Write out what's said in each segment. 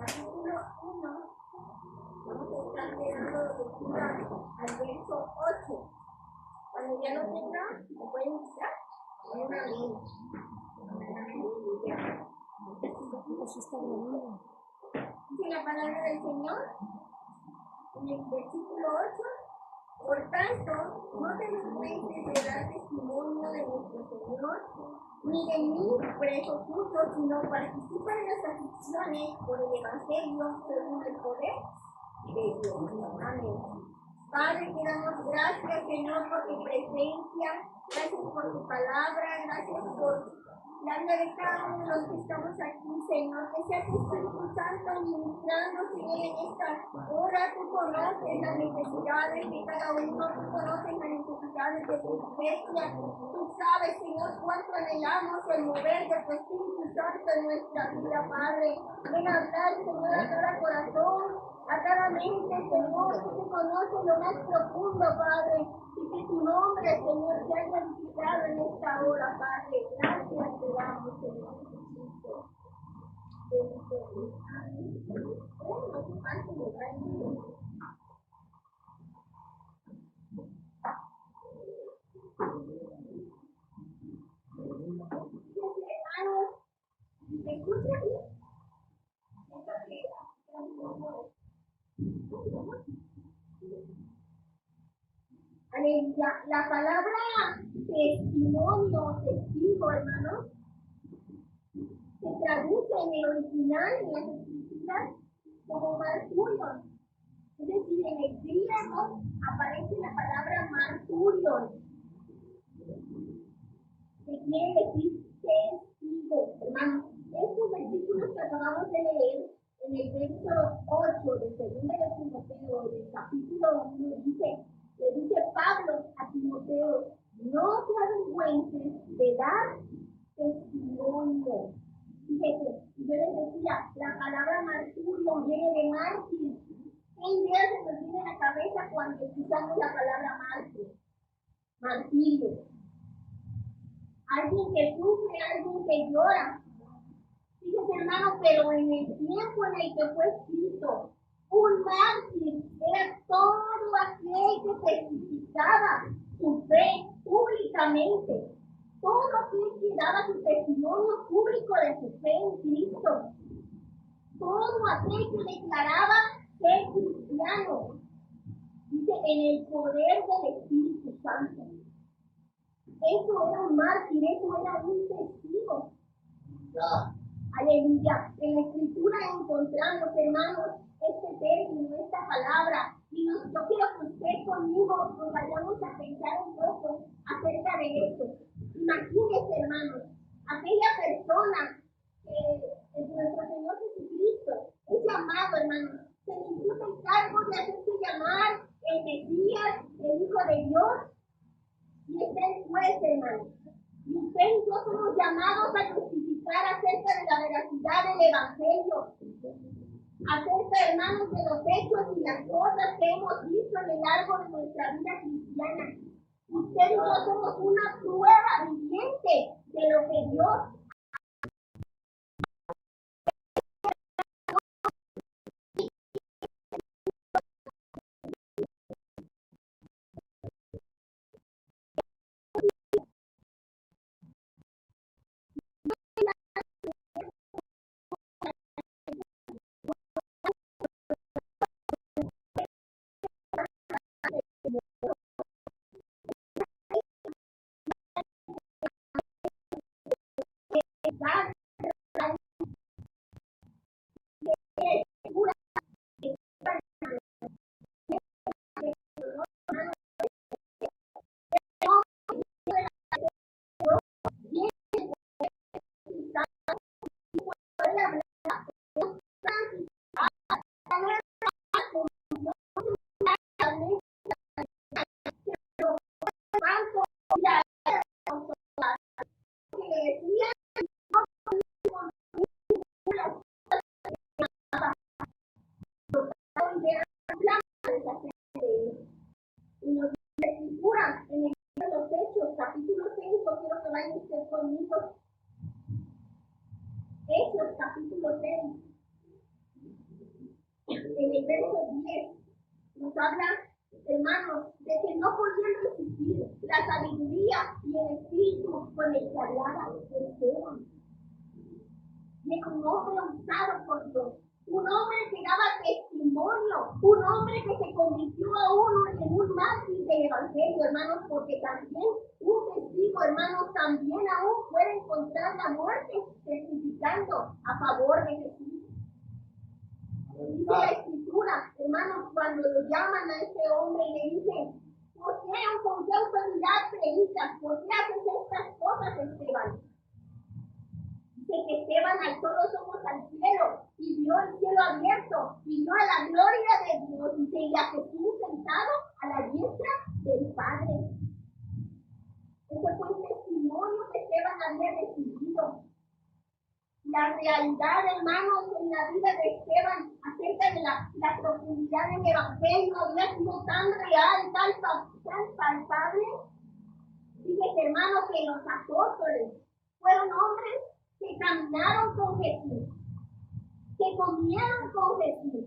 Capítulo 1, vamos a estar leyendo al verso 8. Cuando ya lo tengan, ¿me pueden buscar? Dice la palabra del Señor en el versículo 8. Por tanto, no te descuentes de dar testimonio de nuestro Señor, ni de mí preso justo, sino participa en las aflicciones por el Evangelio según el poder de Dios. Amén. Padre, te damos gracias, Señor, por tu presencia, gracias por tu palabra, gracias por la vida de cada uno de los que estamos aquí, Señor. Que sea tu Espíritu Santo ministrando, Señor, en esta hora. Tú conoces las necesidades de cada uno, tú conoces las necesidades de tu iglesia. Tú sabes, Señor, cuánto anhelamos el mover de tu Espíritu Santo en nuestra vida, Padre. Ven a hablar, Señor, a cada corazón, a cada mente, Señor, que te conoce lo más profundo, Padre, y que tu nombre, Señor, sea glorificado en esta hora, Padre. Gracias te damos, Señor Jesucristo. Hermanos, ¿me escuchan bien? Aleluya. La palabra testimonio, testigo, hermano, se traduce en el original, en las escrituras, como marturio. Es decir, en el griego aparece la palabra marturio, que quiere decir testigo, hermano. Estos versículos que acabamos de leer, en el verso 8 de 2 de Timoteo, del capítulo 1, le dice Pablo a Timoteo, no te avergüences de dar testimonio. Fíjese, yo les decía, la palabra martirio viene de mártir. ¿Qué idea se nos viene a la cabeza cuando escuchamos la palabra mártir? Martirio. Alguien que sufre, alguien que llora. Fíjese, hermano, pero en el tiempo en el que fue escrito, un mártir era todo aquel que testificaba su fe públicamente. Todo aquel que daba su testimonio público de su fe en Cristo. Todo aquel que declaraba ser cristiano. Dice, en el poder del Espíritu Santo. Eso era un mártir, eso era un testigo. Aleluya. En la Escritura encontramos, hermanos, este término, esta palabra. Y yo quiero que usted conmigo nos vayamos a pensar un poco acerca de esto. Imagínense, hermanos, aquella persona que nuestro Señor Jesucristo es llamado, hermanos, se le impuso el cargo de hacerse llamar el Mesías, el Hijo de Dios, y es el juez, hermanos. Y usted y yo somos llamados a testificar acerca de la veracidad del Evangelio, acerca, hermanos, de los hechos y las cosas que hemos visto en el largo de nuestra vida cristiana. Usted y yo somos una prueba viviente de lo que Dios conmigo. Hechos capítulo 6. En el verso 10 nos habla, hermanos, de que no podían resistir la sabiduría y el espíritu con el que hablaba Esteban. Y era un hombre usado por Dios, un hombre que daba testimonio, un hombre que se convirtió a uno en un mártir del evangelio, hermanos, porque también un testigo, hermanos, también aún puede encontrar la muerte testificando a favor de Jesús. Dice la escritura, hermanos, cuando lo llaman a este hombre y le dicen, ¿por qué o con qué autoridad predicas? ¿Por qué haces estas cosas, Esteban? Dice que Esteban alzó los ojos al cielo y vio el cielo abierto y vio a la gloria de Dios, dice, y a Jesús sentado a la diestra del Padre. Ese fue el testimonio que Esteban había recibido. La realidad, hermanos, en la vida de Esteban acerca de la profundidad del evangelio había sido tan real, tan palpable. Fíjense, hermanos, que los apóstoles fueron hombres que caminaron con Jesús, que comieron con Jesús,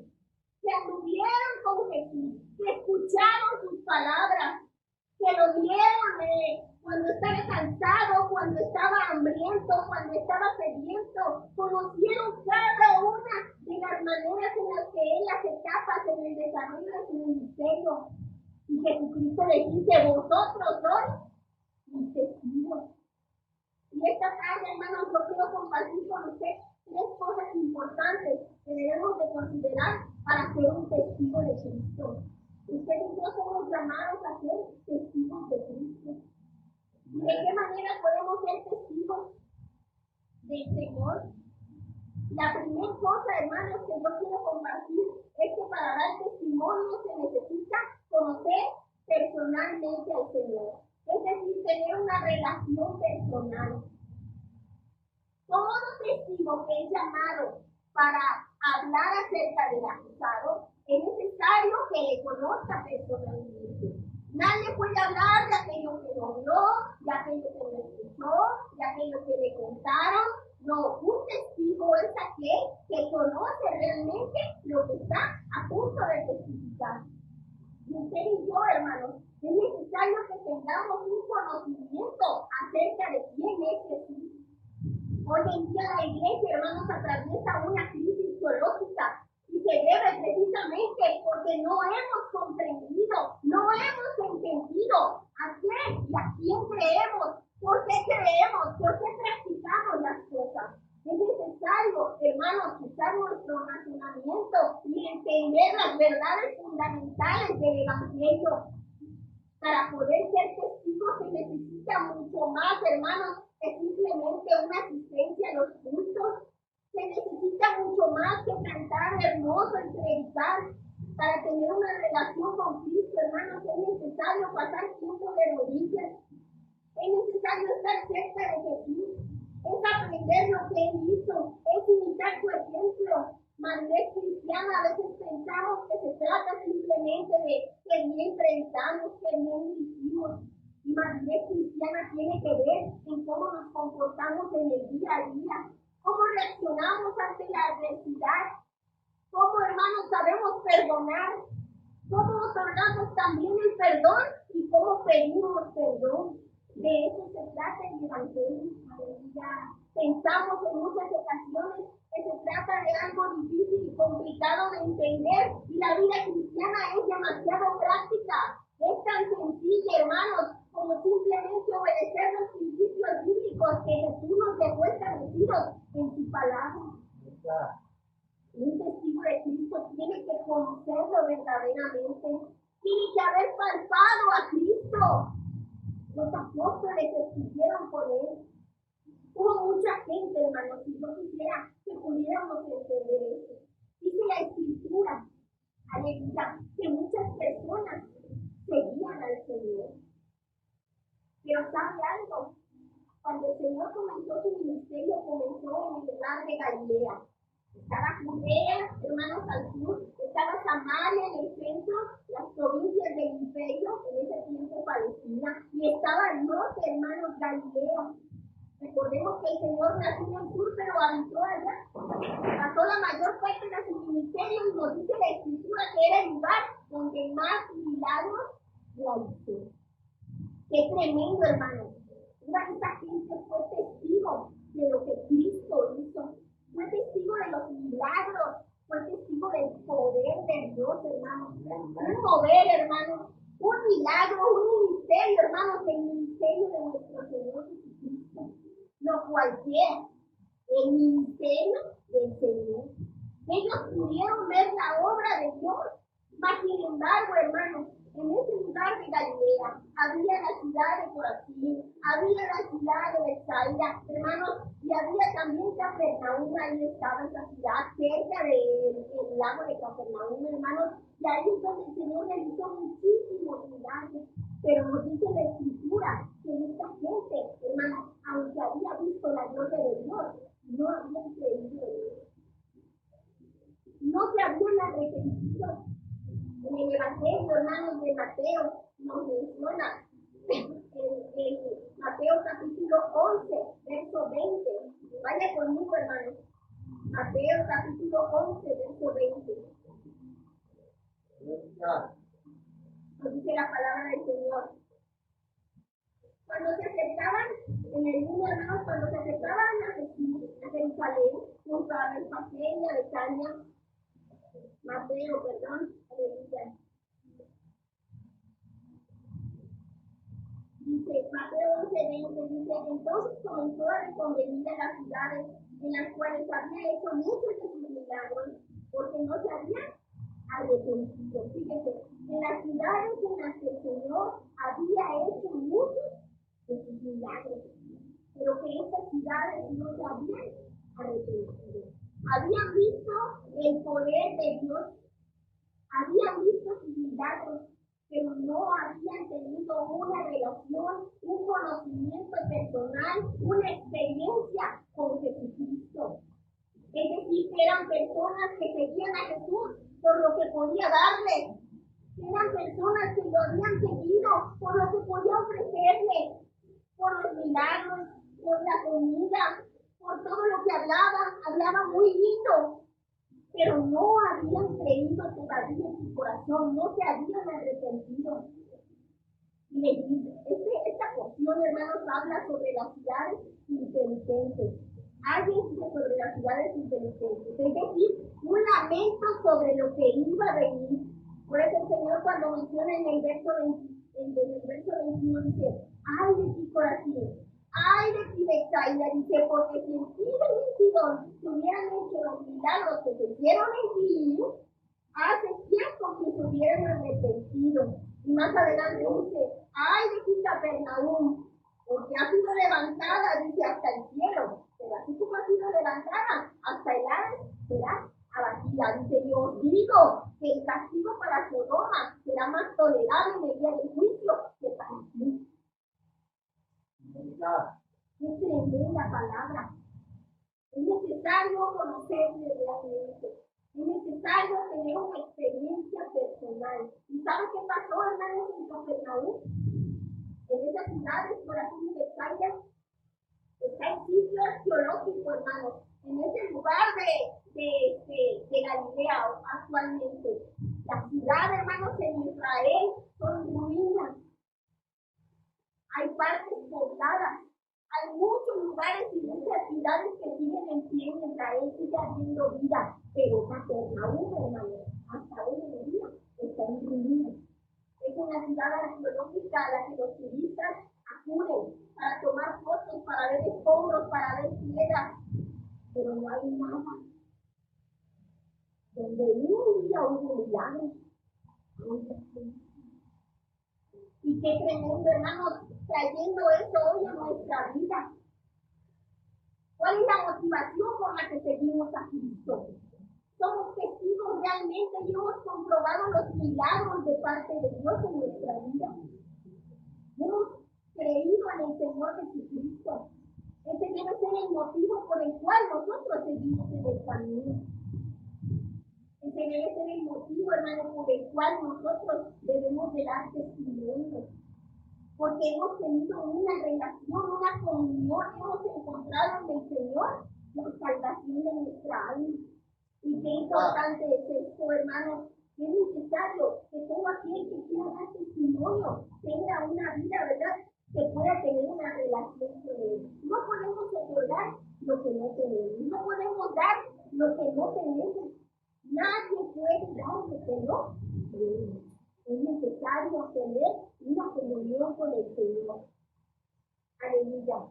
que anduvieron con Jesús, que escucharon sus palabras, que lo vieron cuando estaba cansado, cuando estaba hambriento, cuando estaba sediento, conocieron cada una de las maneras en las que él hace etapas en el desarrollo de su ministerio. Y Jesucristo le dice, vosotros sois mis testigos. Y esta tarde, hermanos, yo quiero compartir con usted 3 cosas importantes que debemos de considerar para ser un testigo de Cristo. Usted y yo somos llamados a ser testigos de Cristo. ¿Y de qué manera podemos ser testigos del Señor? La primera cosa, hermanos, que yo quiero compartir es que para dar testimonio se necesita conocer personalmente al Señor. Es decir, tener una relación personal. Todo testigo que es llamado para hablar acerca del acusado, es necesario que le conozca personalmente. Nadie puede hablar de aquello que no vio, de aquello que no escuchó, de aquello que le contaron. No, un testigo es aquel que conoce realmente lo que está a punto de testificar. Y usted y yo, hermanos, es necesario que tengamos un conocimiento acerca de quién es Jesús. Hoy en día la iglesia, hermanos, atraviesa una crisis teológica y se debe precisamente porque no hemos comprendido, no hemos entendido a qué y a quién creemos, por qué creemos, por qué practicamos las cosas. Es necesario, hermanos, quitar nuestro razonamiento y entender las verdades fundamentales del Evangelio. Para poder ser testigos se necesita mucho más, hermanos, que simplemente una asistencia a los cultos. Se necesita mucho más que cantar hermoso y predicar. Para tener una relación con Cristo, hermanos, es necesario pasar tiempo de rodillas. Es necesario estar cerca de Jesús. Es aprender lo que Él hizo. Es imitar su ejemplo. Madurez cristiana, a veces pensamos que se trata simplemente de que bien predicamos, que bien dirigimos. Y madurez cristiana tiene que ver en cómo nos comportamos en el día a día, cómo reaccionamos ante la adversidad, cómo, hermanos, sabemos perdonar, cómo otorgamos también el perdón y cómo pedimos perdón. De eso se trata el Evangelio. Pensamos en muchas ocasiones que se trata de algo difícil y complicado de entender, y la vida cristiana es demasiado práctica. Es tan sencilla, hermanos, como simplemente obedecer los principios bíblicos que Jesús nos dejó establecidos en su palabra. Un testigo de Cristo tiene que conocerlo verdaderamente, tiene que haber palpado a Cristo. Los apóstoles estuvieron con él. Hubo mucha gente, hermanos, y yo quisiera que pudiéramos entender eso. Dice la Escritura, aleluya, que muchas personas seguían al Señor. Pero ¿sabe algo? Cuando el Señor comenzó su ministerio, comenzó en el lugar de Galilea. Estaba Judea, hermanos, al sur, estaba Samaria en el centro, las provincias del imperio, en ese tiempo Palestina, y estaba al norte, hermanos, Galilea. Recordemos que el Señor nació en el sur, pero habitó allá. Pasó la mayor parte de su ministerio y nos dice la Escritura que era el lugar donde más milagros realizó. Qué tremendo, hermano. Esta gente fue testigo de lo que Cristo hizo. Fue testigo de los milagros. Fue testigo del poder de Dios, hermano. Un mover, hermano. Un milagro, un ministerio, hermanos. El ministerio de nuestro Señor Jesucristo. No cualquiera. El ministerio del Señor. Ellos pudieron ver la obra de Dios. Mas, sin embargo, hermanos, en ese lugar de Galilea había la ciudad de Corazín, había la ciudad de Bethsaida, hermanos, y había también Capernaum. Ahí estaba esa ciudad, cerca del lago de Capernaum, hermanos, y ahí es donde el Señor realizó muchísimos milagros. Pero nos dice la Escritura que esta gente, hermanos, aunque había visto la gloria de Dios, no habían creído en Dios. No se habían arrepentido. En el Evangelio, hermanos, de Mateo nos menciona en Mateo capítulo 11, verso 20. Vaya conmigo, hermanos. Mateo capítulo 11, verso 20. Nos dice la palabra del Señor. Cuando se acercaban, en el mundo, hermanos, cuando se acercaban a Jerusalén, junto a Betfagé y a Betania, Mateo, perdón, aleluya. Dice, Mateo 11:20, dice, entonces comenzó a reconvenir a las ciudades en las cuales había hecho muchos de sus milagros, porque no se habían arrepentido. Fíjese, en las ciudades en las que el Señor había hecho muchos de sus milagros, pero que estas ciudades no se habían arrepentido. Habían visto el poder de Dios, habían visto sus milagros, pero no habían tenido una relación, un conocimiento personal, una experiencia con Jesucristo. Es decir, que eran personas que seguían a Jesús por lo que podía darles. Eran personas que lo habían seguido por lo que podía ofrecerles, por los milagros, por la comida, por todo lo que hablaba muy lindo. Pero no habían creído todavía en su corazón, no se habían arrepentido. Y les dice, esta porción, hermanos, habla sobre las ciudades impenitentes. Alguien dice sobre las ciudades impenitentes, es decir, un lamento sobre lo que iba a venir. Por eso el Señor, cuando menciona en el verso 21, dice, ay de ti, Corazín, ay de ti, Betsaida, dice, porque si en Tiro y en Sidón se hubieran hecho los milagros que se hicieron en ti, hace tiempo que se hubieran arrepentido. Y más adelante dice, ay de ti, Capernaum, porque ha sido levantada, dice, hasta el cielo, pero así como ha sido levantada, hasta el Hades será abatida. Dice, yo os digo que el castigo para Sodoma será más tolerable en el día del juicio que para ti. Qué tremenda palabra. Es necesario conocerle realmente. Es necesario tener una experiencia personal. ¿Y sabe qué pasó, hermanos, en Capernaum? En esas ciudades, por así decirlo, está el sitio arqueológico, hermanos. En ese lugar de Galilea actualmente. La ciudad, hermanos, en Israel son ruinas. Hay partes pobladas. Hay muchos lugares y muchas ciudades que siguen en pie en Israel, sigue habiendo vida. Pero Capernaum, hermano, hasta hoy en día está en ruinas. Es una ciudad arqueológica a la que los turistas acuden para tomar fotos, para ver escombros, para ver piedras. Pero no hay nada. Donde un día hubo milagros. Y qué tremendo, hermanos, trayendo eso hoy a nuestra vida. ¿Cuál es la motivación por la que seguimos a Cristo? Somos testigos realmente y hemos comprobado los milagros de parte de Dios en nuestra vida. Hemos creído en el Señor Jesucristo. Ese debe ser el motivo por el cual nosotros seguimos en el camino. Ese debe ser el motivo, hermano, por el cual nosotros debemos de dar testimonio. porque hemos tenido una relación, una comunión, hemos encontrado en el Señor la salvación de nuestra alma. Y qué importante es esto, hermanos. Es necesario que todo aquel que quiera dar testimonio tenga una vida, ¿verdad?, que pueda tener una relación con Él. No podemos otorgar lo que no tenemos. No podemos dar lo que no tenemos. Nadie puede dar lo que no tenemos. Es necesario tener una comunión con el Señor. Aleluya.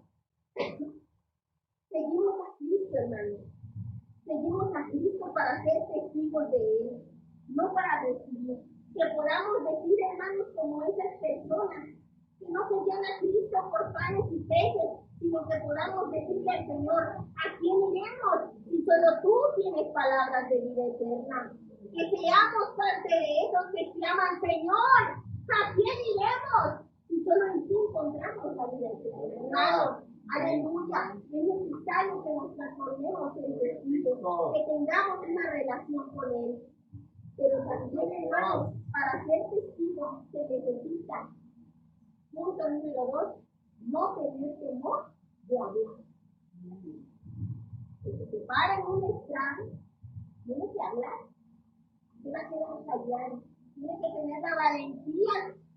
Seguimos a Cristo, hermanos. Seguimos a Cristo para ser testigos de Él, no para recibir. Que podamos decir, hermanos, como esas personas que no seguían a Cristo por panes y peces, sino que podamos decirle al Señor, ¿a quién iremos? Si solo tú tienes palabras de vida eterna. Que seamos parte de esos que claman, Señor, ¿a quién iremos? Si solo en ti encontramos la vida eterna, hermanos. Aleluya. Es necesario que nos transformemos en testigos, que tengamos una relación con Él. Pero también, hermanos, para ser testigos se necesita, punto número 2, no tener temor de hablar. Si se para en un estrado, tiene que hablar, se va a quedar callado, tiene que tener la valentía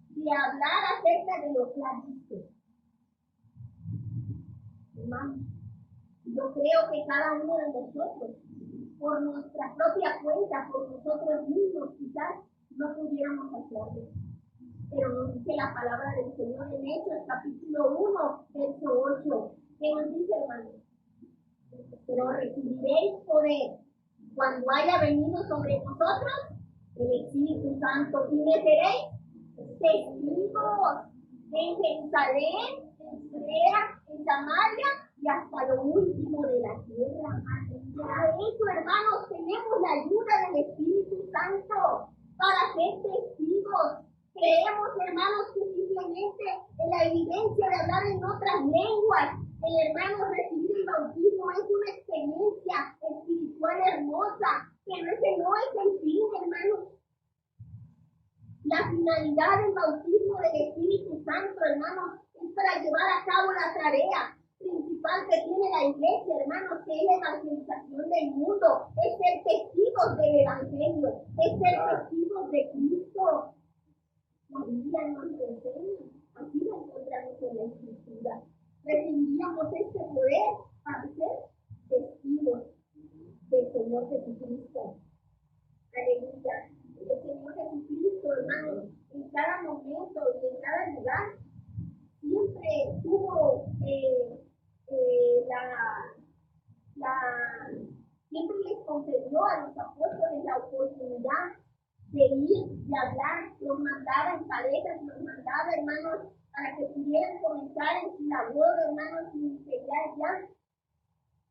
de hablar acerca de lo que ha visto. Hermanos, yo creo que cada uno de nosotros, por nuestra propia cuenta, por nosotros mismos, quizás no pudiéramos hacerlo. Pero nos dice la palabra del Señor en Hechos, capítulo 1, verso 8. ¿Qué nos dice, hermanos? Pero recibiréis poder cuando haya venido sobre vosotros el Espíritu Santo y me seréis testigos en Jerusalén, en Judea, en Samaria y hasta lo último de la tierra. Para eso, hermanos, tenemos la ayuda del Espíritu Santo para ser testigos. Creemos, hermanos, que simplemente en la evidencia de hablar en otras lenguas, el hermano recibir el bautismo es una experiencia espiritual hermosa, pero ese no es el fin, hermanos. La finalidad del bautismo del Espíritu Santo, hermanos, es para llevar a cabo la tarea principal que tiene la iglesia, hermanos, que es la evangelización del mundo, es ser testigos del Evangelio, es ser testigos de Cristo. La Biblia nos lo enseña, así lo encontramos en la Escritura. Recibiríamos este poder para ser testigos del Señor Jesucristo. Aleluya. El Señor Jesucristo, hermanos, en cada momento y en cada lugar, siempre tuvo siempre les concedió a los apóstoles la oportunidad de ir, de hablar, los mandaba en parejas, los mandaba, hermanos, para que pudieran comenzar en su labor, hermanos, ministerial ya.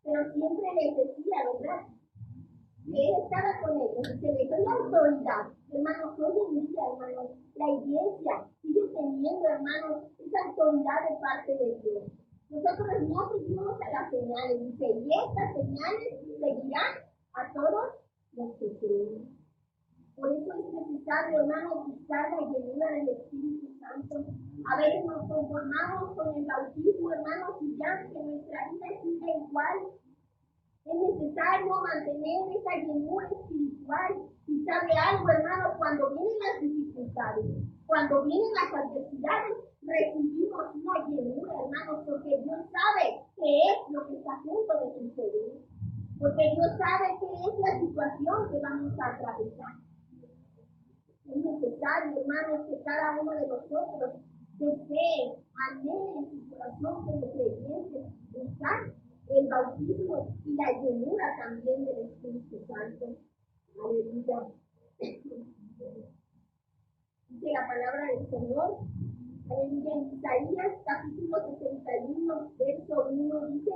Pero siempre les decía, ¿verdad?, que Él estaba con ellos, que les doy autoridad. Hermanos, hoy en día, hermanos, la iglesia sigue teniendo, hermanos, esa autoridad de parte de Dios. Nosotros no seguimos a las señales, dice, y estas señales seguirán a todos los que creen. Por eso es necesario, hermanos, buscar la llenura del Espíritu Santo. A veces nos conformamos con el bautismo, hermanos, y ya que nuestra vida sigue igual. Es necesario mantener esa llenura espiritual. Y sabe algo, hermano, cuando vienen las dificultades, cuando vienen las adversidades, recibimos una llenura, hermanos, porque Dios sabe qué es lo que está a punto de suceder. Porque Dios sabe qué es la situación que vamos a atravesar. Es necesario, hermanos, que cada uno de nosotros desee, anhele en su corazón como creyentes, buscar el bautismo y la llenura también del Espíritu Santo. Aleluya. Dice la palabra del Señor, aleluya, en Isaías capítulo 61, verso 1, dice,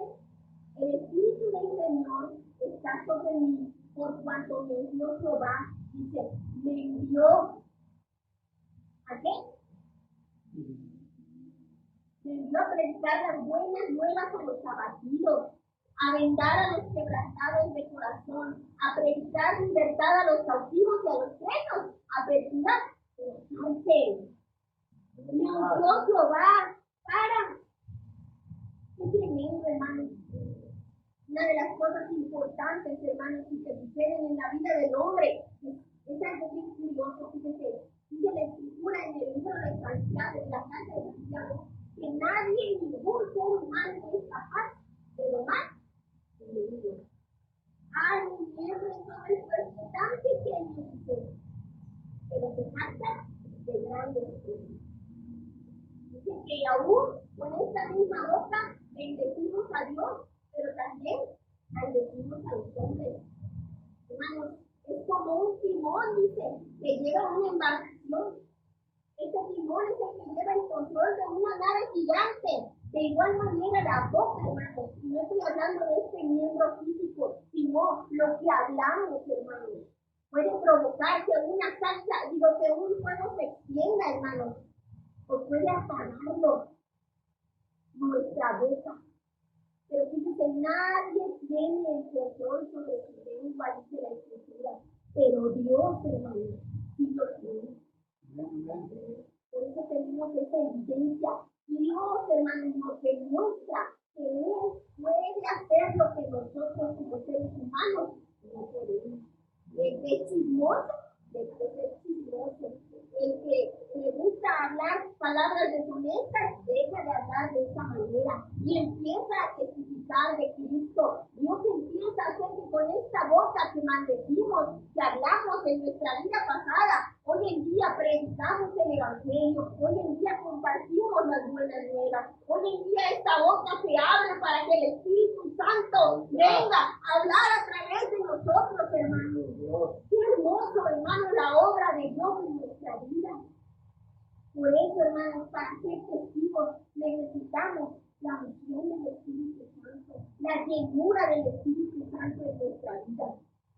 el Espíritu del Señor está sobre mí, por cuanto me envió Jehová, dice, me envió, ¿a qué? Me envió a predicar las buenas nuevas a los abatidos, a vendar a los quebrantados de corazón, a predicar libertad a los cautivos y a los presos, a apertura de los cárceles. Me honró Jehová para. Qué tremendo, hermano. Una de las cosas importantes, hermanos, que suceden en la vida del hombre es algo muy curioso. Fíjese, dice la escritura en el libro de Santiago, en la carta de Santiago, que nadie, ningún ser humano es capaz de domar el enemigo. Hay un miembro en todo el cuerpo tan pequeño, dice, pero se jacta de grandes cosas. Dice que aún con esta misma boca bendecimos a Dios, pero también bendecimos a los hombres. Hermanos, es como un timón, dice, que lleva una embarcación. Este timón es el que lleva el control de una nave gigante. De igual manera la boca, hermanos, y no estoy hablando de este miembro físico, sino lo que hablamos, hermanos. Puede provocar que una salsa, que un fuego se extienda, hermanos, o puede apagarlo nuestra boca. Pero fíjese, nadie tiene el control sobre su lengua, dice la escritura. Pero Dios, hermano, sí lo tiene. Por eso tenemos esa evidencia. Dios, hermano, nos demuestra que Él puede hacer lo que nosotros como seres humanos no podemos. El que es chismoso, después es chismoso. El que le gusta hablar palabras deshonestas, deja de hablar de esa manera y empieza a testificar de Cristo. Dios empieza a hacer que con esta boca que maldecimos, que hablamos en nuestra vida pasada, hoy en día predicamos el Evangelio, hoy en día compartimos las buenas nuevas, hoy en día esta boca se abre para que el Espíritu Santo venga a hablar a través de nosotros, hermanos. Qué hermoso, hermano, la obra de Dios en nuestra vida. Por eso, hermanos, para ser testigos necesitamos la unción del Espíritu Santo, la llenura del Espíritu Santo en nuestra vida.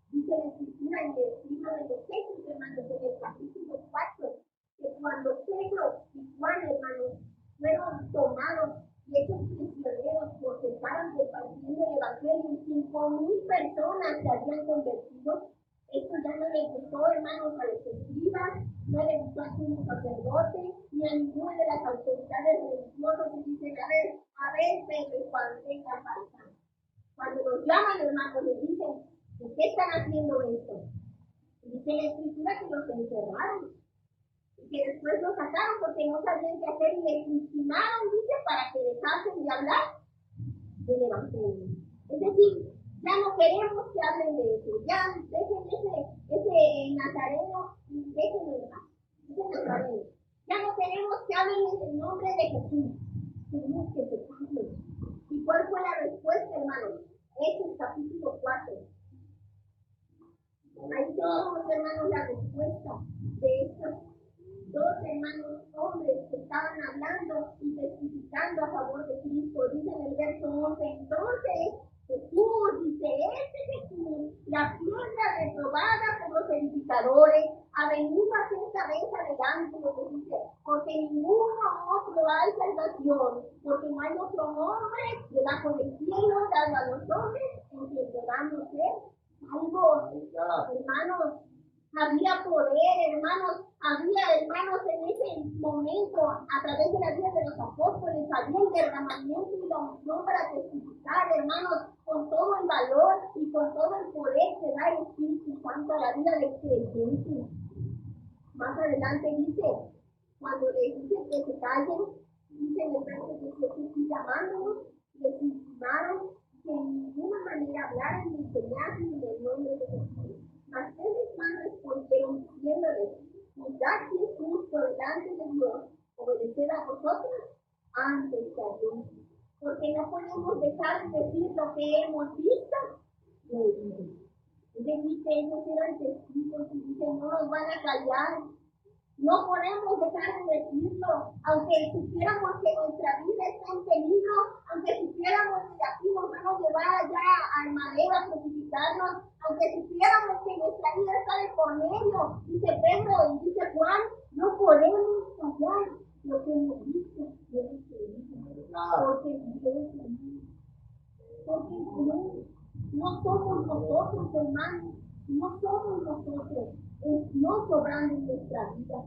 Dice la escritura en el libro de los Hechos, hermanos, en el capítulo 4, que cuando Pedro y Juan, hermanos, fueron tomados y hechos prisioneros porque estaban compartiendo el Evangelio y 5,000 personas se habían convertido. Esto ya no le gustó, hermanos, a los escribas, no le gustó a su sacerdote, ni a ninguna de las autoridades religiosas, y dicen, a ver, Pedro y Juan, vengan para acá. Cuando los llaman, hermanos, les dicen, ¿por qué están haciendo esto? Y dice la escritura que los encerraron, y que después los sacaron porque no sabían qué hacer, y les intimaron, dice, para que dejasen de hablar del Evangelio. Es decir, ya no queremos que hablen de eso, ya dejen ese nazareno, déjenlo en paz, ese nazareno. Ya no queremos que hablen en el nombre de Jesús, queremos que se callen. ¿Y cuál fue la respuesta, hermanos? Hechos capítulo 4. Ahí tenemos, hermanos, la respuesta de estos dos hermanos hombres que estaban hablando y testificando a favor de Cristo. Dice en el verso 11, entonces Jesús, dice, Jesús, la piedra reprobada por los edificadores, ha venido a ser cabeza delante de los, dice, porque ninguno otro hay salvación, porque no hay otro nombre debajo del cielo dado a los hombres en que podamos ser salvos. Hermanos, había poder, hermanos, había, hermanos, en ese momento, a través de la vida de los apóstoles, había el derramamiento y la unción para testificar, hermanos, con todo el valor y con todo el poder que da el Espíritu Santo a la vida del creyente. Más adelante dice, cuando les dice que se callen, dice en el verso 18, y llamándonos, les intimaron que en ninguna manera hablaran ni enseñasen en el nombre de Jesús. Mas ellos más respondieron diciéndoles, mirad si es justo delante de Dios obedecer a vosotros antes que a Dios. Porque no podemos dejar de decir lo que hemos visto y oído. Es decir, que ellos eran testigos y dicen, no nos van a callar. No podemos dejar de decirlo, aunque supiéramos que nuestra vida está en peligro, aunque supiéramos que aquí nos van a llevar allá al madero a crucificarnos, aunque supiéramos que nuestra vida está de por medio, dice Pedro y dice Juan, no podemos callar lo que hemos visto, porque no somos nosotros, hermanos, no somos nosotros, es Dios obrando en nuestra vida.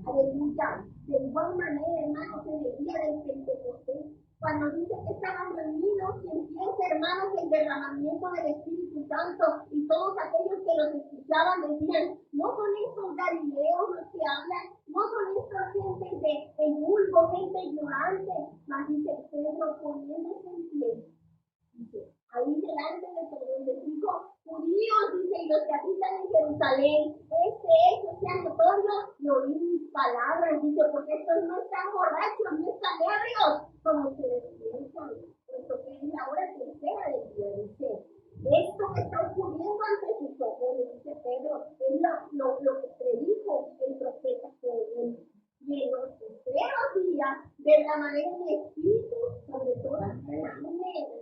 Aleluya. De igual manera, hermanos, en el día del Pentecostés, cuando dice que estaban reunidos y empieza, hermanos, el derramamiento del Espíritu Santo, y todos aquellos que los escuchaban decían, no son estos galileos los que hablan, no son estas gentes de vulgo, gente ignorante, mas dice Pedro poniéndose en pie, dice, ahí delante de todos les dijo, judíos, dice, y los que habitan en Jerusalén, este hecho sea notorio y oír mis palabras, dice, porque estos no están borrachos, no están ebrios, como ustedes piensan, puesto que es la hora tercera del día, dice, esto que está ocurriendo ante sus ojos, dice Pedro, es lo que predijo el profeta Joel. Y en los primeros días derramaré mi espíritu sobre toda carne.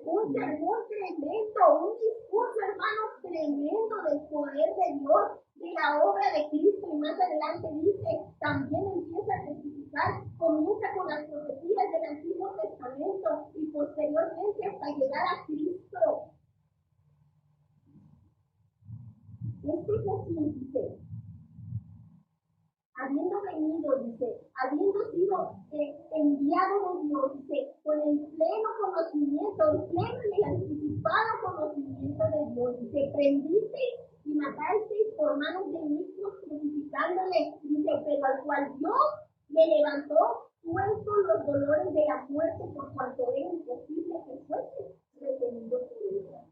Un sermón tremendo, un discurso, hermanos, tremendo del poder de Dios, de la obra de Cristo. Y más adelante dice, también empieza a testificar, comienza con las profecías del Antiguo Testamento y posteriormente hasta llegar a Cristo. Este Jesús dice, habiendo venido, dice, habiendo sido enviado de Dios, dice, con el pleno conocimiento, el pleno y el anticipado conocimiento de Dios, dice, prendisteis y matasteis por manos de mismos crucificándole, dice, pero al cual Dios le levantó, puesto los dolores de la muerte, por cuanto era imposible que fuese retenido por ella.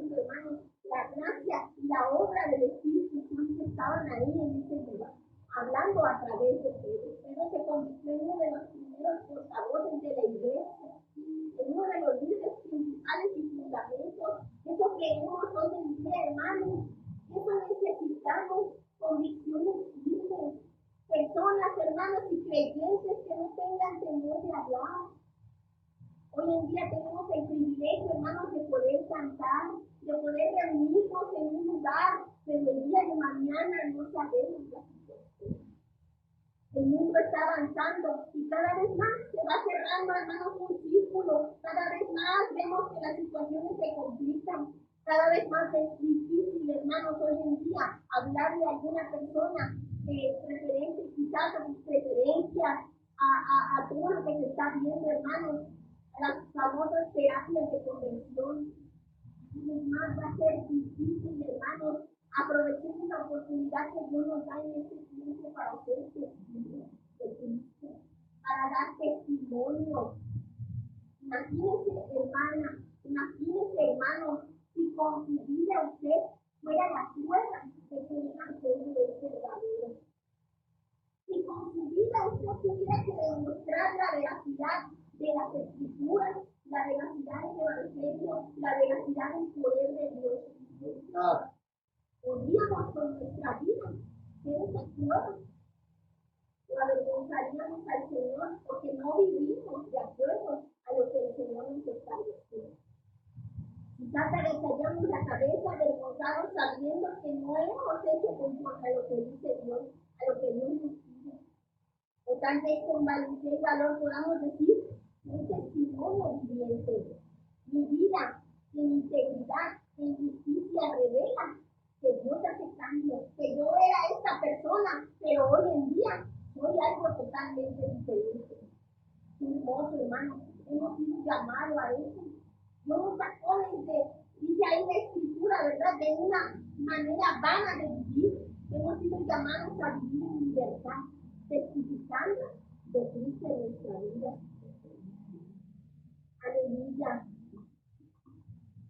Hermanos, la gracia y la obra del Espíritu Santo estaban ahí en ese lugar, hablando a través de Pedro. Pedro se convirtió en uno de los primeros portavoces de la iglesia, en uno de los líderes principales y fundamentos. Eso queremos hoy en día, hermanos. Eso necesitamos, convicciones firmes, personas, hermanos y creyentes que no tengan temor de hablar. Hoy en día tenemos el privilegio, hermanos, de poder cantar, de poder reunirnos en un lugar, pero el día de mañana no sabemos la situación. El mundo está avanzando y cada vez más se va cerrando, hermanos, un círculo. Cada vez más vemos que las situaciones se complican. Cada vez más es difícil, hermanos, hoy en día hablarle a alguna persona referente quizás a sus preferencias, a todo lo que se está viendo, hermanos, las famosas terapias de convención. Y más va a ser difícil, hermanos. Aprovechemos la oportunidad que Dios nos da en este tiempo para hacer testimonio de Cristo, para dar testimonio. Imagínense, hermana, imagínense, hermanos, si con su vida usted fuera la prueba de que el evangelio es verdadero. Si con su vida usted tuviera que demostrar la veracidad de las escrituras, la veracidad del evangelio, la veracidad del poder de Dios. Podríamos con nuestra vida ser esa prueba. O avergonzaríamos al Señor porque no vivimos de acuerdo a lo que el Señor nos estableció. Quizás agacharíamos la cabeza avergonzados sabiendo que no hemos hecho conforme a lo que dice Dios, a lo que Dios nos pide. O tal vez con valentía y valor podamos decir, un testimonio viviente. Mi vida en integridad, en justicia revela que Dios hace cambios, que yo era esta persona, pero hoy en día soy algo totalmente diferente. Qué hermoso, hermano, hemos sido llamados a eso. Dios nos sacó dice ahí la escritura, ¿verdad?, de una manera vana de vivir. Hemos sido llamados a vivir en libertad, testificando de Cristo en nuestra vida. Aleluya.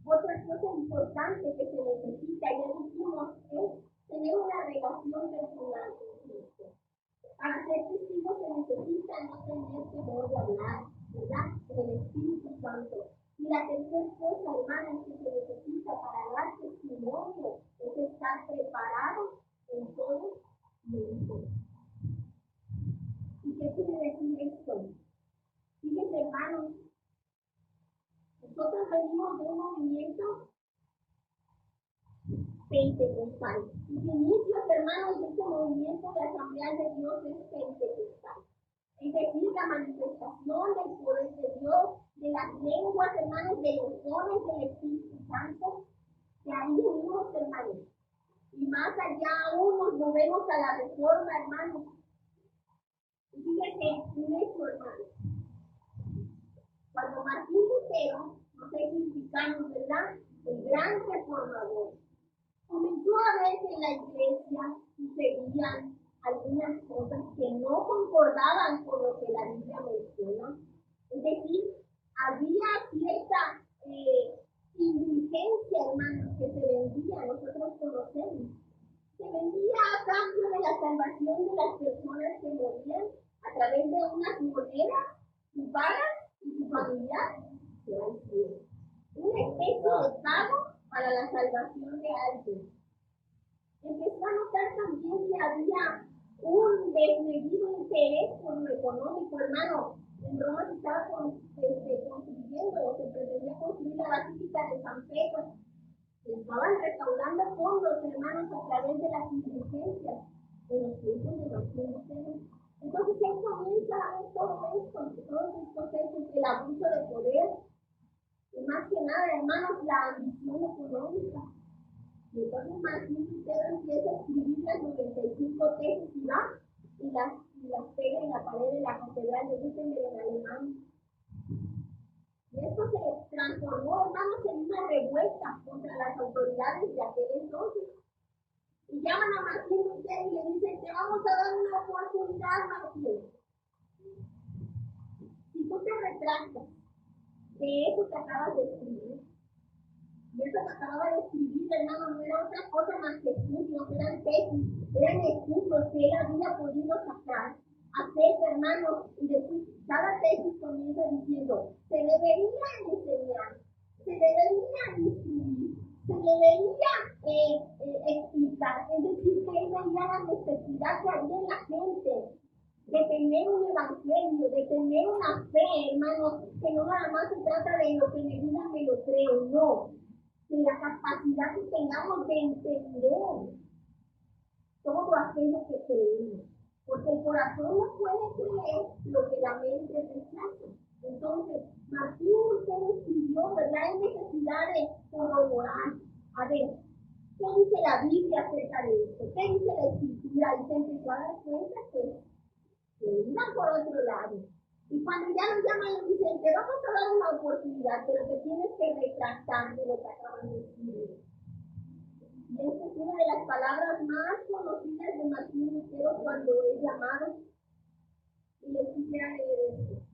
Otra cosa importante que se necesita, ya dijimos, es tener una relación personal con Cristo. Para ser testigo se necesita no tener temor de hablar, ¿verdad?, en el Espíritu Santo. Y la tercera cosa, hermanos, que se necesita para dar testimonio es estar preparado en todo tiempo. ¿Y qué quiere decir esto? Fíjense, hermanos, nosotros venimos de un movimiento pentecostal. Los inicios, hermanos, de este movimiento de Asamblea de Dios es pentecostal. Es decir, la manifestación del poder de Dios, de las lenguas, hermanos, de los dones del Espíritu Santo, de ahí venimos, hermanos. Y más allá aún nos movemos a la reforma, hermanos. Y fíjense, un hecho, hermanos. Cuando Martín Lutero, no sé si explicamos, ¿verdad? El gran reformador, comenzó a ver que en la iglesia sucedían algunas cosas que no concordaban con lo que la Biblia menciona. Es decir, había cierta indulgencia, hermanos, que se vendía, nosotros conocemos. Se vendía a cambio de la salvación de las personas que morían a través de unas monedas, su paga y su familiar se va al cielo. Una especie de pago para la salvación de alguien. Empezó a notar también que había un desmedido interés por lo económico, hermano. En Roma se estaba construyendo, o se pretendía construir la Basílica de San Pedro. Estaban recaudando fondos, hermanos, a través de las indulgencias de los tiempos de Martín Lutero. Entonces él comienza a ver todo esto, todos estos hechos, el abuso de poder, y más que nada, hermanos, la ambición económica. Y entonces Martín Lutero empieza a escribir las 95 tesis y las pega en la pared de la catedral de Wittenberg en Alemania. Y esto se transformó, hermanos, en una revuelta contra las autoridades de aquel entonces. Y llaman a Martín Lutero y le dicen, te vamos a dar una oportunidad, Martín. Si tú te retractas de eso que acabas de escribir, y eso que acababa de escribir, hermano, no era otra cosa más que estudios, eran tesis, eran estudios que él había podido sacar, hacer, hermano, y decir, cada tesis comienza diciendo, se debería enseñar, se debería instruir, se debería explicar, es decir, que él veía la necesidad que había en la gente de tener un evangelio, de tener una fe, hermano, que no nada más se trata de lo que me digan, me lo creo, no. De la capacidad que tengamos de entender todo aquello que creemos. Porque el corazón no puede creer lo que la mente rechaza. Entonces, Martín Lutero escribió, ¿verdad? Hay necesidad de corroborar. A ver, ¿qué dice la Biblia acerca de esto? ¿Qué dice la Escritura? Y se empezó a dar cuenta que iban por otro lado. Y cuando ya nos llaman y dicen, te vamos a dar una oportunidad, pero te tienes que retractar de lo que acaban de escribir. Y esta es una de las palabras más conocidas de Martín Lutero cuando es llamado. Y les quisiera leer esto.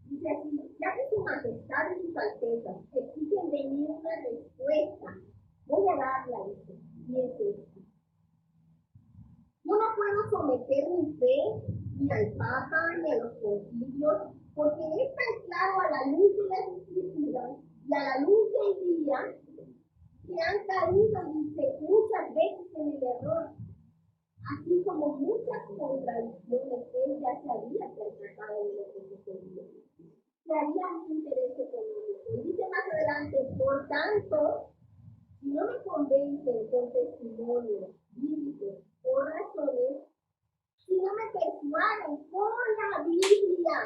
Dice así, ya que su majestad y sus altezas exigen de mí una respuesta, voy a darla, dice, y es esta. Yo no puedo someter mi fe ni al Papa ni a los concilios, porque es tan claro a la luz de las Escrituras y a la luz del día que han caído, dice, muchas veces en el error, así como muchas contradicciones que él ya se había percatado de lo que sucedía. Que había un interés económico. Y dice más adelante, por tanto, si no me convencen con testimonios bíblicos o razones, si no me persuaden con la Biblia,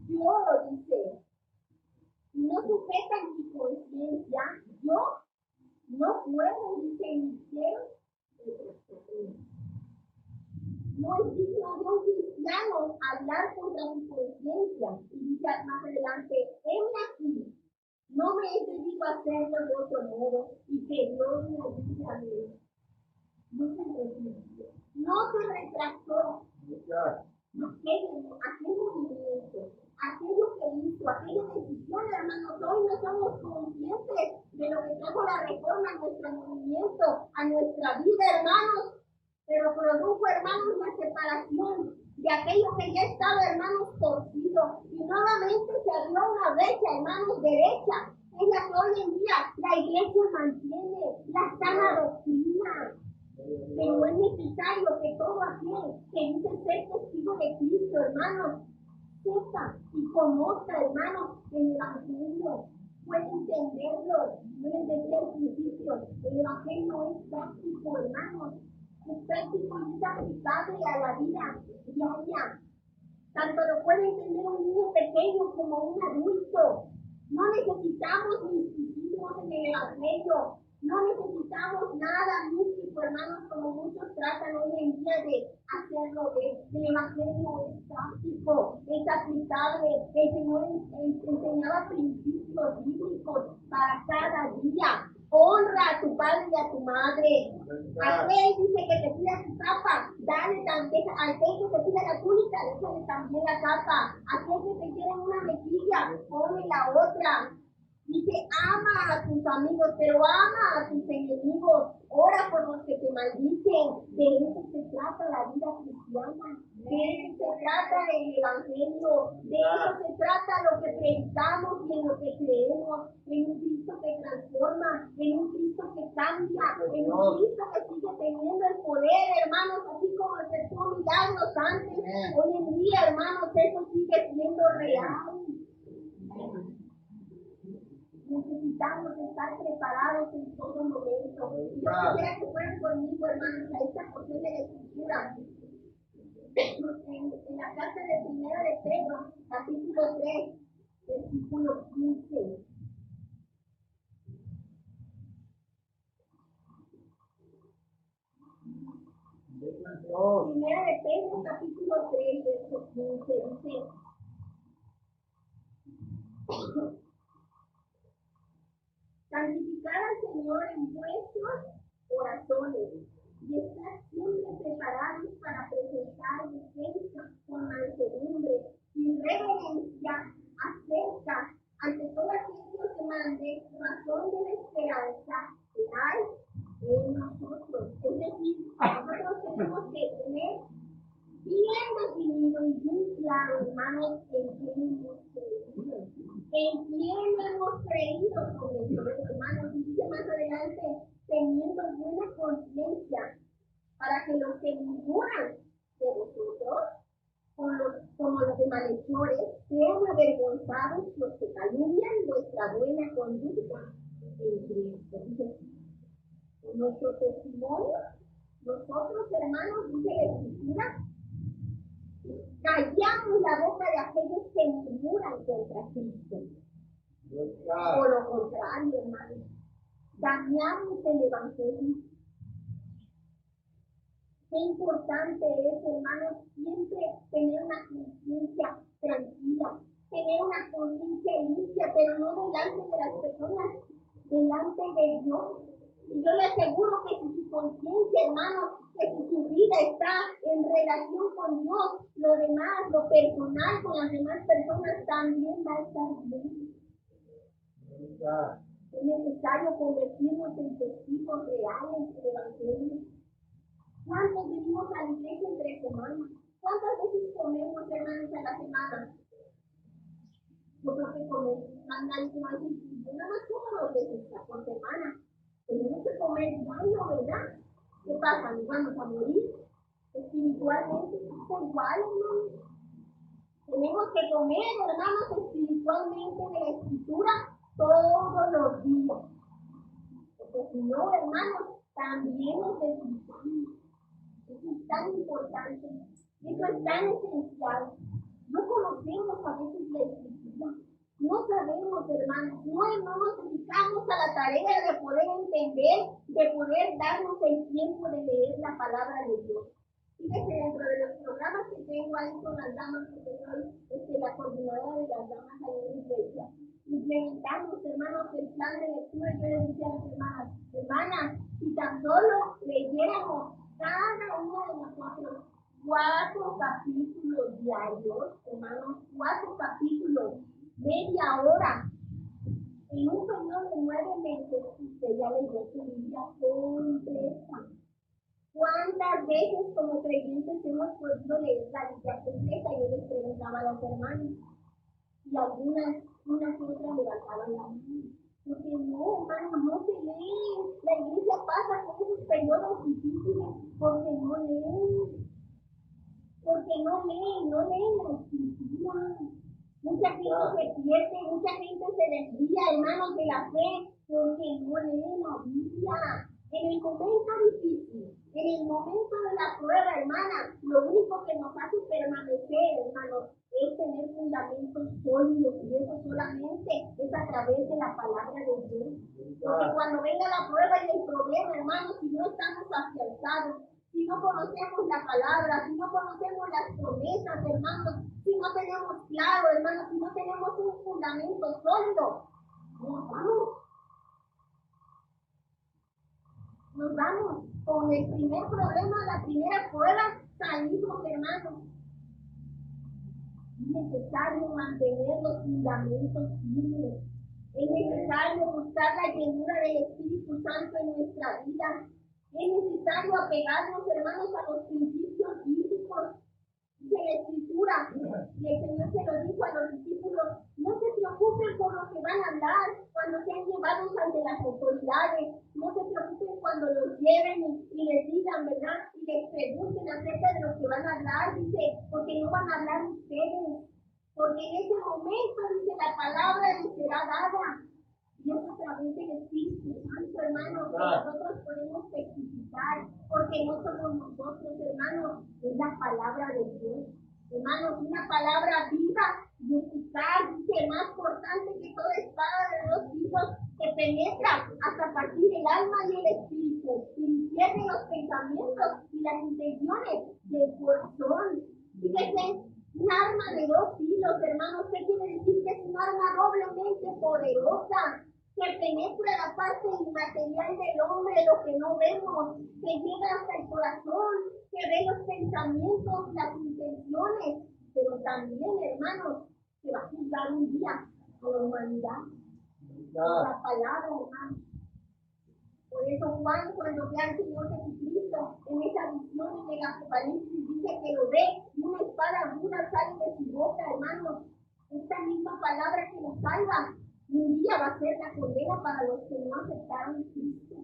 yo, dice, si no sujetan mi conciencia, yo no puedo, dice Lutero, no es digno de un cristiano hablar contra su conciencia. Y dice más adelante, heme aquí, no me es debido hacerlo de otro modo, y que Dios me ayude a mí. No se resistió, no se retractó. Aquel movimiento, aquello que hizo, aquella decisión, hermanos, hoy no somos conscientes de lo que trajo la reforma a nuestro movimiento, a nuestra vida, hermanos, pero produjo, hermanos, la separación de aquello que ya estaba, hermanos, torcido, y nuevamente se abrió una brecha, hermanos, derecha, es la que hoy en día la iglesia mantiene, la sana doctrina. Pero es necesario que todo aquel que dice ser testigo de Cristo, hermanos, sepa y conozca, hermanos, el Evangelio. Puede entenderlo. Yo les decía al principio, el Evangelio es práctico, hermanos. Es práctico y es aplicable a la vida diaria. Tanto lo puede entender un niño pequeño como un adulto. No necesitamos misticismos en el Evangelio. No necesitamos nada místico, hermanos, como muchos tratan hoy en día de hacerlo ver. El evangelio es práctico, es aplicable. El Señor enseñaba principios bíblicos para cada día. Honra a tu padre y a tu madre. Aquel dice que te pida tu capa, dale también. Aquel que te pida la túnica, déjale también la capa. Aquel que te quiera una mejilla, ponle la otra. Dice, ama a tus amigos, pero ama a tus enemigos. Ora por los que te maldicen. De eso se trata la vida cristiana. De eso se trata el evangelio. De eso se trata lo que predicamos y en lo que creemos. En un Cristo que transforma, en un Cristo que cambia, en un Cristo que sigue teniendo el poder, hermanos, así como efectuó milagros antes. Hoy en día, hermanos, eso sigue siendo real. Necesitamos estar preparados en todo momento. Yo quisiera que fueran conmigo, hermanos, a esta porción de la Escritura. En la carta de Primera de Pedro, capítulo 3, versículo 15. Primera de Pedro, capítulo 3, verso 15, dice: santificad al Señor en vuestros corazones y estad siempre preparados para presentar defensa con mansedumbre y reverencia acerca ante todo aquello que mande razón de la esperanza que hay en nosotros. Es decir, nosotros tenemos que tener bien definido y bien claro, hermanos, en quién hemos creído. En quién hemos creído sobre todo, hermanos. Y dice más adelante, teniendo buena conciencia, para que los que murmuran de vosotros, como los de malhechores, sean avergonzados los que calumnian vuestra buena conducta en Cristo. Dice, nuestro testimonio, nosotros, hermanos, dice la Escritura, callamos la boca de aquellos que murmuran contra Cristo. Por lo contrario, hermanos, dañamos el evangelio. Qué importante es, hermanos, siempre tener una conciencia tranquila, tener una conciencia limpia, pero no delante de las personas, delante de Dios. Y yo le aseguro que si su conciencia, hermanos, que si su vida está en relación con Dios, lo demás, lo personal con las demás personas también va a estar bien. Es necesario convertirnos en testigos reales del evangelio. ¿Cuántos venimos a la iglesia entre semanas? ¿Cuántas veces comemos, hermanos, a la semana? Yo creo que comemos, nadie se va a decir, yo nada más como 2 veces por semana. Tenemos que comer diario, ¿verdad? ¿Qué pasa? ¿Nos vamos a morir? Espiritualmente está igual, hermanos. Tenemos que comer, hermanos, espiritualmente de la Escritura todos los días. Porque si no, hermanos, también nos desvirtuamos. Eso es tan importante, eso es tan esencial. No conocemos a veces la Escritura, no sabemos, hermanos, no nos dedicamos a la tarea de poder entender, de poder darnos el tiempo de leer la palabra de Dios. Fíjense, dentro de los programas que tengo ahí con las damas, porque soy la coordinadora de las damas ahí en la iglesia, implementamos, hermanos, el plan de lectura. Yo les decía a las hermanas, si tan solo leyéramos cada uno de nosotros 4 capítulos diarios, hermanos, 4 capítulos, media hora, en un periodo de 9 meses, usted ya leyó su Biblia completa. ¿Cuántas veces como creyentes hemos podido leer la Biblia completa? Yo les preguntaba a las hermanas, y algunas, unas y otras levantaban la mano. Porque no, hermano, no se lee. La iglesia pasa por esos periodos difíciles porque no leen. Porque no leen la Escritura. Mucha gente se pierde, mucha gente se desvía, hermanos, de la fe porque no leen la Biblia. En el momento difícil, en el momento de la prueba, hermana, lo único que nos hace permanecer, hermanos, es tener fundamentos sólidos, y eso solamente es a través de la palabra de Dios. Porque cuando venga la prueba y el problema, hermanos, si no estamos afianzados, si no conocemos la palabra, si no conocemos las promesas, hermanos, si no tenemos claro, hermanos, si no tenemos un fundamento sólido, nos vamos con el primer problema, la primera prueba, salimos, hermanos. Es necesario mantener los fundamentos firmes. Es necesario buscar la llenura del Espíritu Santo en nuestra vida. Es necesario apegarnos, hermanos, a los principios bíblicos de la Escritura. Y el Señor se lo dijo a los discípulos: no se preocupen por lo que van a hablar cuando sean llevados ante las autoridades. No se preocupen cuando los lleven y les digan, ¿verdad? Y les pregunten acerca de lo que van a hablar, dice, porque no van a hablar ustedes. Porque en ese momento, dice, la palabra les será dada. Y es a través del Espíritu Santo, hermanos, que nosotros podemos testificar, porque no somos nosotros, hermanos, es la palabra de Dios. Hermanos, una palabra viva y eficaz, dice, más cortante que toda espada de dos filos, que penetra hasta partir el alma y el espíritu, y discierne los pensamientos y las intenciones del corazón. Fíjense, un arma de dos filos, hermanos, ¿qué quiere decir? Que es un arma doblemente poderosa, que penetra la parte inmaterial del hombre, lo que no vemos, que llega hasta el corazón, que ve los pensamientos, las intenciones, pero también, hermanos, que va a juzgar un día a la humanidad. La palabra, hermanos. Por eso Juan, cuando ve al Señor Jesucristo en esa visión en el Apocalipsis, dice que lo ve y una espada aguda sale de su boca, hermanos. Esta misma palabra que nos salva, un día va a ser la condena para los que no aceptaron a Cristo.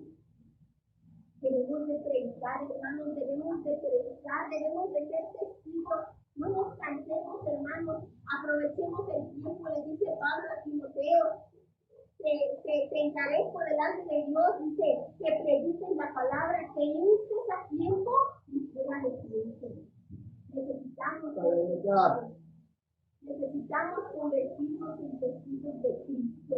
Debemos de predicar, hermanos, debemos de predicar, debemos de ser testigos. No nos cansemos, hermanos, aprovechemos el tiempo, le dice Pablo a Timoteo. Que te encarezco delante de Dios, dice, que prediques la palabra, que instes a tiempo y fuera de tiempo. Necesitamos convertirnos en testigos de Cristo.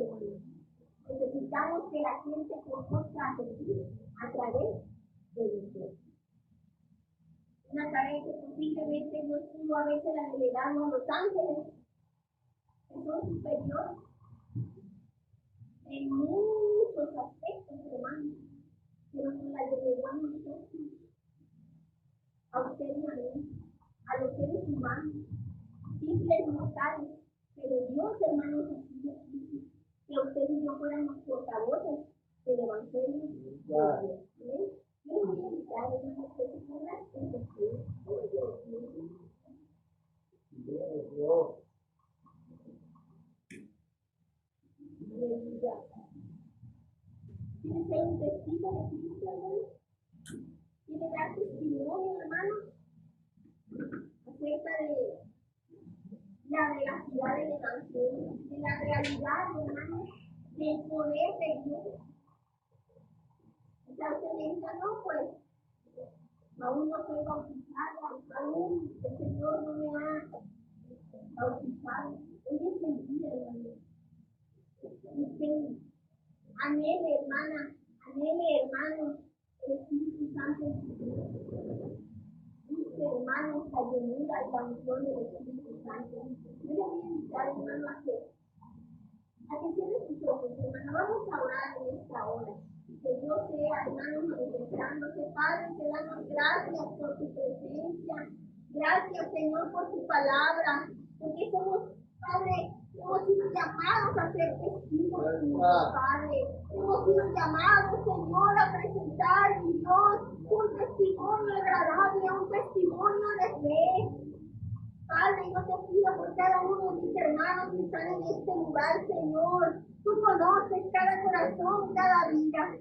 Necesitamos que la gente conozca a Jesús a través de Dios. Una tarea que posiblemente Dios pudo a veces la delegamos a los ángeles, que son superiores en muchos aspectos, hermanos, pero no la delegó a nosotros, a ustedes y a mí, a los seres humanos, simples mortales, pero Dios, hermanos, que ustedes y yo fuéramos portavoces del Evangelio de Dios. Yo les voy a invitar, hermanos, que se pongan en testigos. ¿Quiere ser un testigo de Cristo, hermano? ¿Quiere dar testimonio, hermano, acerca de la veracidad del Evangelio, de la realidad, hermano, del poder de Dios? O sea, usted me dice, no, pues, aún no soy bautizada, aún el Señor no me ha bautizado. Hoy es el día, hermano. Usted anhele, hermana, anhele, hermano, el Espíritu Santo en su vida. Busque, hermanos, la llenura y la unción del Espíritu Santo. Yo le voy a invitar, hermano, a que cierre sus ojos, hermano. Vamos a orar en esta hora. Que Dios sea, hermano, manifestándose. Padre, te damos gracias por tu presencia. Gracias, Señor, por tu palabra. Porque somos, Padre, hemos sido llamados a ser testigos, Padre. Hemos sido llamados, Señor, a presentar, mi Dios, un testimonio agradable, un testimonio de fe. Padre, yo te pido por cada uno de mis hermanos que están en este lugar, Señor. Tú conoces cada corazón, cada vida.